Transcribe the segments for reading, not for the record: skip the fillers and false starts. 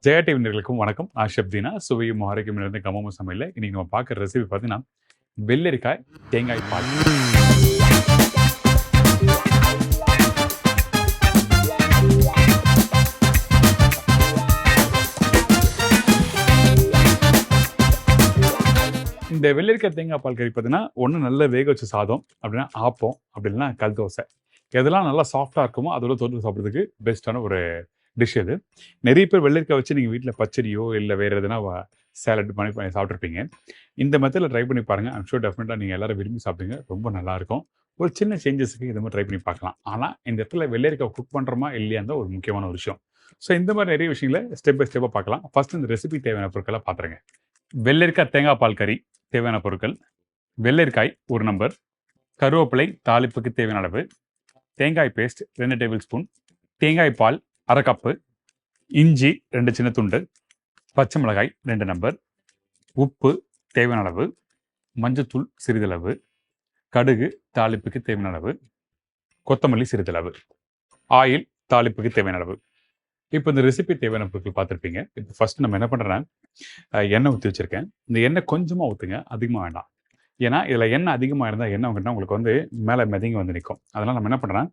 Jaya TV நேயர்களுக்கும் வணக்கம். நான் ஷப்தீனா. சுவையும் ஆரோக்கியம் நிறைந்த கமமும் சமையல்ல இன்னைக்கு நம்ம பார்க்குற ரெசிபி பார்த்தீங்கன்னா, வெள்ளரிக்காய் தேங்காய் பால். இந்த வெள்ளரிக்காய் தேங்காய் பால் கறி பார்த்தீங்கன்னா, ஒண்ணு நல்லா வேக வச்ச சாதம், அப்படின்னா ஆப்பம், அப்படி இல்லைன்னா கல் தோசை. எதெல்லாம் நல்லா சாஃப்ட்டா இருக்குமோ, அதோட தொட்டு சாப்பிடுறதுக்கு பெஸ்ட்டான ஒரு டிஷ் அது. நிறைய பேர் வெள்ளரிக்காய் வச்சு நீங்க வீட்ல பச்சடியோ, இல்ல வேற எதுனா சாலட் பண்ணி சாப்பிட்டுருப்பீங்க. இந்த மெத்தட்ல ட்ரை பண்ணி பாருங்க. ஐம் ஷூர் டெஃபினட்டா நீங்க எல்லாரும் விரும்பி சாப்பிடுங்க. ரொம்ப நல்லாயிருக்கும். ஒரு சின்ன சேஞ்சஸ்க்கு இது மாதிரி ட்ரை பண்ணி பார்க்கலாம். ஆனா, இந்த இடத்துல வெள்ளரிக்காய் குக் பண்றோமா இல்லையான்னு தான் ஒரு முக்கியமான ஒரு விஷயம். ஸோ இந்த மாதிரி நிறைய விஷயங்கள ஸ்டெப் பை ஸ்டெப்பா பார்க்கலாம். ஃபர்ஸ்ட் இந்த ரெசிபி தேவையான பொருட்கள பார்த்துருங்க. வெள்ளரிக்காய் தேங்காய் பால் கறி தேவையான பொருட்கள்: வெள்ளரிக்காய் 1 நம்பர், கருவேப்பிலை தாளிப்புக்கு தேவையான அளவு, தேங்காய் பேஸ்ட் 2 டேபிள் ஸ்பூன், தேங்காய் பால் 1/2 கப்பு, இஞ்சி 2 சின்ன துண்டு, பச்சை மிளகாய் 2 நம்பர், உப்பு தேவையான அளவு, மஞ்சத்தூள் சிறிதளவு, கடுகு தாளிப்புக்கு தேவையான அளவு, கொத்தமல்லி சிறிதளவு, ஆயில் தாளிப்புக்கு தேவையான அளவு. இப்போ இந்த ரெசிபி தேவையான பொருட்கள் பார்த்துருப்பீங்க. இப்போ ஃபர்ஸ்ட் நம்ம என்ன பண்ணுறேன்னா, எண்ணெய் ஊற்றி வச்சிருக்கேன். இந்த எண்ணெய் கொஞ்சமாக ஊற்றுங்க, அதிகமாக வேண்டாம். ஏன்னா இதில் எண்ணெய் அதிகமாக இருந்தால் என்ன ஆகும்னா உங்களுக்கு வந்து மேலே மிதங்கி வந்து நிற்கும். அதனால் நம்ம என்ன பண்ணுறேன்,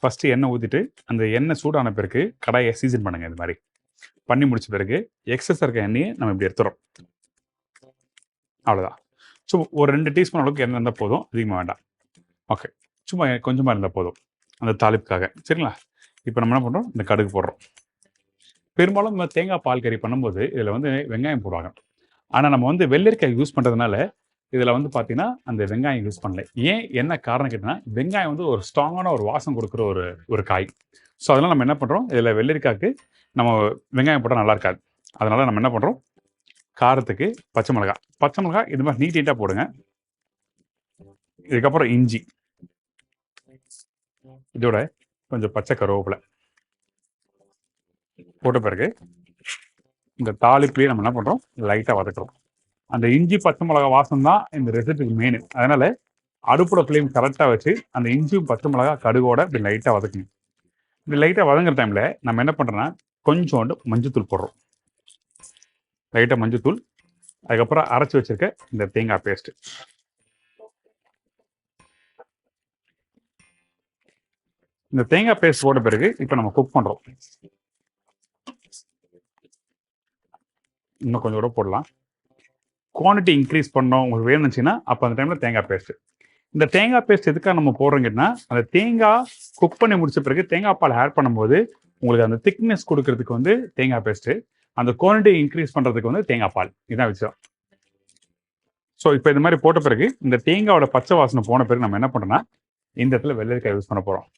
ஃபஸ்ட்டு எண்ணெய் ஊற்றிட்டு அந்த எண்ணெய் சூடான பிறகு கடாயை சீசன் பண்ணுங்கள். இது மாதிரி பண்ணி முடிச்ச பிறகு எக்ஸஸ் இருக்க எண்ணெயை நம்ம இப்படி எடுத்துறோம். அவ்வளோதான். ஸோ ஒரு 2 டீஸ்பூன் அளவுக்கு எண்ணெய் இருந்தால் போதும், அதிகமாக வேண்டாம். ஓகே, சும்மா கொஞ்சமாக இருந்தால் போதும் அந்த தாளிப்புக்காக. சரிங்களா? இப்போ நம்ம என்ன பண்ணுறோம், இந்த கடுகு போடுறோம். பெரும்பாலும் நம்ம தேங்காய் பால் கறி பண்ணும்போது இதில் வந்து வெங்காயம் போடுவாங்க. ஆனால் நம்ம வந்து வெள்ளரிக்காய் யூஸ் பண்ணுறதுனால இதில் வந்து பார்த்தீங்கன்னா அந்த வெங்காயம் யூஸ் பண்ணல. ஏன் என்ன காரணம் கேட்டிங்கன்னா, வெங்காயம் வந்து ஒரு ஸ்ட்ராங்கான ஒரு வாசம் கொடுக்குற ஒரு காய். ஸோ அதனால் நம்ம என்ன பண்ணுறோம், இதில் வெள்ளரிக்காய்க்கு நம்ம வெங்காயம் போட்டால் நல்லா இருக்காது. அதனால் நம்ம என்ன பண்ணுறோம், காரத்துக்கு பச்சை மிளகாய் இது மாதிரி நீட்டாக போடுங்க. இதுக்கப்புறம் இஞ்சி, இதோட கொஞ்சம் பச்சை கருவேப்பிலை போட்ட பிறகு இந்த தாளிப்புலேயே நம்ம என்ன பண்ணுறோம், லைட்டாக வதக்குறோம். அந்த இஞ்சி பச்சை மிளகா வாசம் தான் இந்த ரெசிபிக்கு மெயின். அதனால அடுப்போட ஃப்ளேம் கரெக்டாக வச்சு அந்த இஞ்சியும் பச்சை மிளகா கடுகோட இப்படி லைட்டாக வதக்கணும். இப்படி லைட்டாக வதங்குற டைமில் நம்ம என்ன பண்ணுறோன்னா, கொஞ்சோண்டு மஞ்சத்தூள் போடுறோம். லைட்டாக மஞ்சத்தூள், அதுக்கப்புறம் அரைச்சி வச்சிருக்க இந்த தேங்காய் பேஸ்ட். இந்த தேங்காய் பேஸ்ட் போட்ட பிறகு இப்போ நம்ம குக் பண்ணுறோம். இன்னும் கொஞ்சம் கூட போடலாம். குவான்டிட்டி இன்க்ரீஸ் பண்ணோம் உங்களுக்கு வேணுச்சுன்னா அப்போ அந்த டைமில் தேங்காய் பேஸ்ட்டு. இந்த தேங்காய் பேஸ்ட் எதுக்காக நம்ம போடுறோங்கன்னா, அந்த தேங்காய் குக் பண்ணி முடிச்ச பிறகு தேங்காய் பால் ஆட் பண்ணும்போது உங்களுக்கு அந்த திக்னஸ் கொடுக்கறதுக்கு வந்து தேங்காய் பேஸ்ட்டு, அந்த குவான்டிட்டி இன்க்ரீஸ் பண்ணுறதுக்கு வந்து தேங்காய் பால். இதுதான் விஷயம். ஸோ இப்போ இந்த மாதிரி போட்ட பிறகு இந்த தேங்காயோட பச்சை வாசனை போன பிறகு நம்ம என்ன பண்ணுறோம்னா, இந்த இடத்துல வெள்ளரிக்காய் யூஸ் பண்ண போகிறோம்.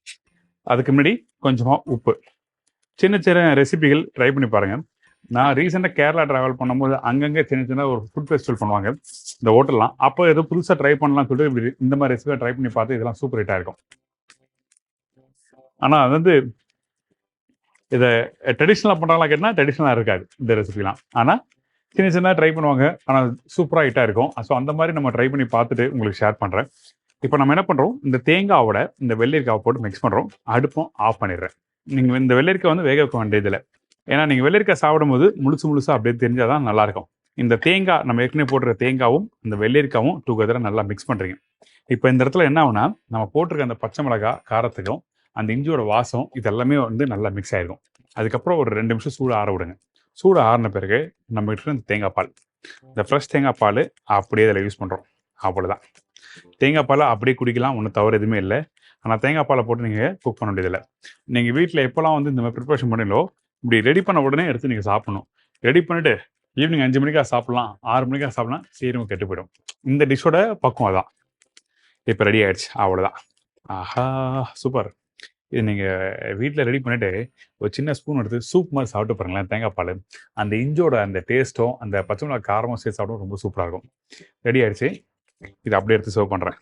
அதுக்கு முன்னாடி கொஞ்சமாக உப்பு. சின்ன சின்ன ரெசிபிகள் ட்ரை பண்ணி பாருங்கள். நான் ரீசெண்டாக கேரளா ட்ராவல் பண்ணும்போது அங்கங்கே சின்ன ஒரு ஃபுட் ஃபெஸ்டிவல் பண்ணுவாங்க இந்த ஹோட்டல்லாம். அப்போ ஏதோ புதுசாக ட்ரை பண்ணலாம்னு சொல்லிட்டு இந்த மாதிரி ரெசிபியை ட்ரை பண்ணி பார்த்து இதெல்லாம் சூப்பர் ஹிட்டாக இருக்கும். ஆனால் அது வந்து இதை ட்ரெடிஷ்னலாக பண்ணுறாங்களா கேட்டால் ட்ரெடிஷ்னலாக இருக்காது இந்த ரெசிபிலாம். ஆனால் சின்ன சின்னதாக ட்ரை பண்ணுவாங்க, ஆனால் சூப்பராக ஹிட்டாக இருக்கும். ஸோ அந்த மாதிரி நம்ம ட்ரை பண்ணி பார்த்துட்டு உங்களுக்கு ஷேர் பண்ணுறேன். இப்போ நம்ம என்ன பண்ணுறோம், இந்த தேங்காவோட இந்த வெள்ளரிக்காவை போட்டு மிக்ஸ் பண்ணுறோம். அடுப்பும் ஆஃப் பண்ணிடுறேன். நீங்கள் இந்த வெள்ளரிக்காய் வந்து வேக வைக்க வேண்டியதில்லை. ஏன்னா நீங்கள் வெள்ளரிக்காய் சாப்பிடும்போது முழுசாக அப்படியே தெரிஞ்சால் தான் நல்லாயிருக்கும். இந்த தேங்காய் நம்ம ஏற்கனவே போட்டுற தேங்காவும் இந்த வெள்ளரிக்காவும் டுகெதராக நல்லா மிக்ஸ் பண்ணுறீங்க. இப்போ இந்த இடத்துல என்ன ஆகுனா, நம்ம போட்டிருக்க அந்த பச்சை மிளகாய் காரத்துக்கும் அந்த இஞ்சியோட வாசம் இது எல்லாமே வந்து நல்லா மிக்ஸ் ஆகிருக்கும். அதுக்கப்புறம் ஒரு 2 நிமிஷம் சூடு ஆற விடுங்க. சூடு ஆறின பிறகு நம்ம கிட்ட இந்த தேங்காய் பால், இந்த ஃப்ரெஷ் தேங்காய் பால் அப்படியே இதில் யூஸ் பண்ணுறோம். அவ்வளோதான். தேங்காய் பாலை அப்படியே குடிக்கலாம், ஒன்றும் தவறு எதுவுமே இல்லை. ஆனால் தேங்காய் பாலை போட்டு நீங்கள் குக் பண்ண வேண்டியதில்லை. நீங்கள் வீட்டில் எப்போல்லாம் வந்து இந்த மாதிரி ப்ரிப்பரேஷன் பண்ணீங்களோ இப்படி ரெடி பண்ண உடனே எடுத்து நீங்கள் சாப்பிடணும். ரெடி பண்ணிவிட்டு ஈவினிங் 5 மணிக்காக சாப்பிட்லாம், 6 மணிக்காக சாப்பிட்லாம், சீக்கிரமாக கெட்டு போயிடும். இந்த டிஷ்ஷோட பக்குவம் அதான். இப்போ ரெடி ஆகிடுச்சு, அவ்வளோதான். ஆஹா, சூப்பர். இது நீங்கள் வீட்டில் ரெடி பண்ணிவிட்டு ஒரு சின்ன ஸ்பூன் எடுத்து சூப் மாதிரி சாப்பிட்டு பாருங்களேன். தேங்காய் பால் அந்த இஞ்சோட அந்த டேஸ்ட்டும் அந்த பச்சை மிளகாய் காரமும் சேர்த்து சாப்பிடும், ரொம்ப சூப்பராக இருக்கும். ரெடி ஆகிடுச்சு. இதை அப்படியே எடுத்து சர்வ் பண்ணுறேன்.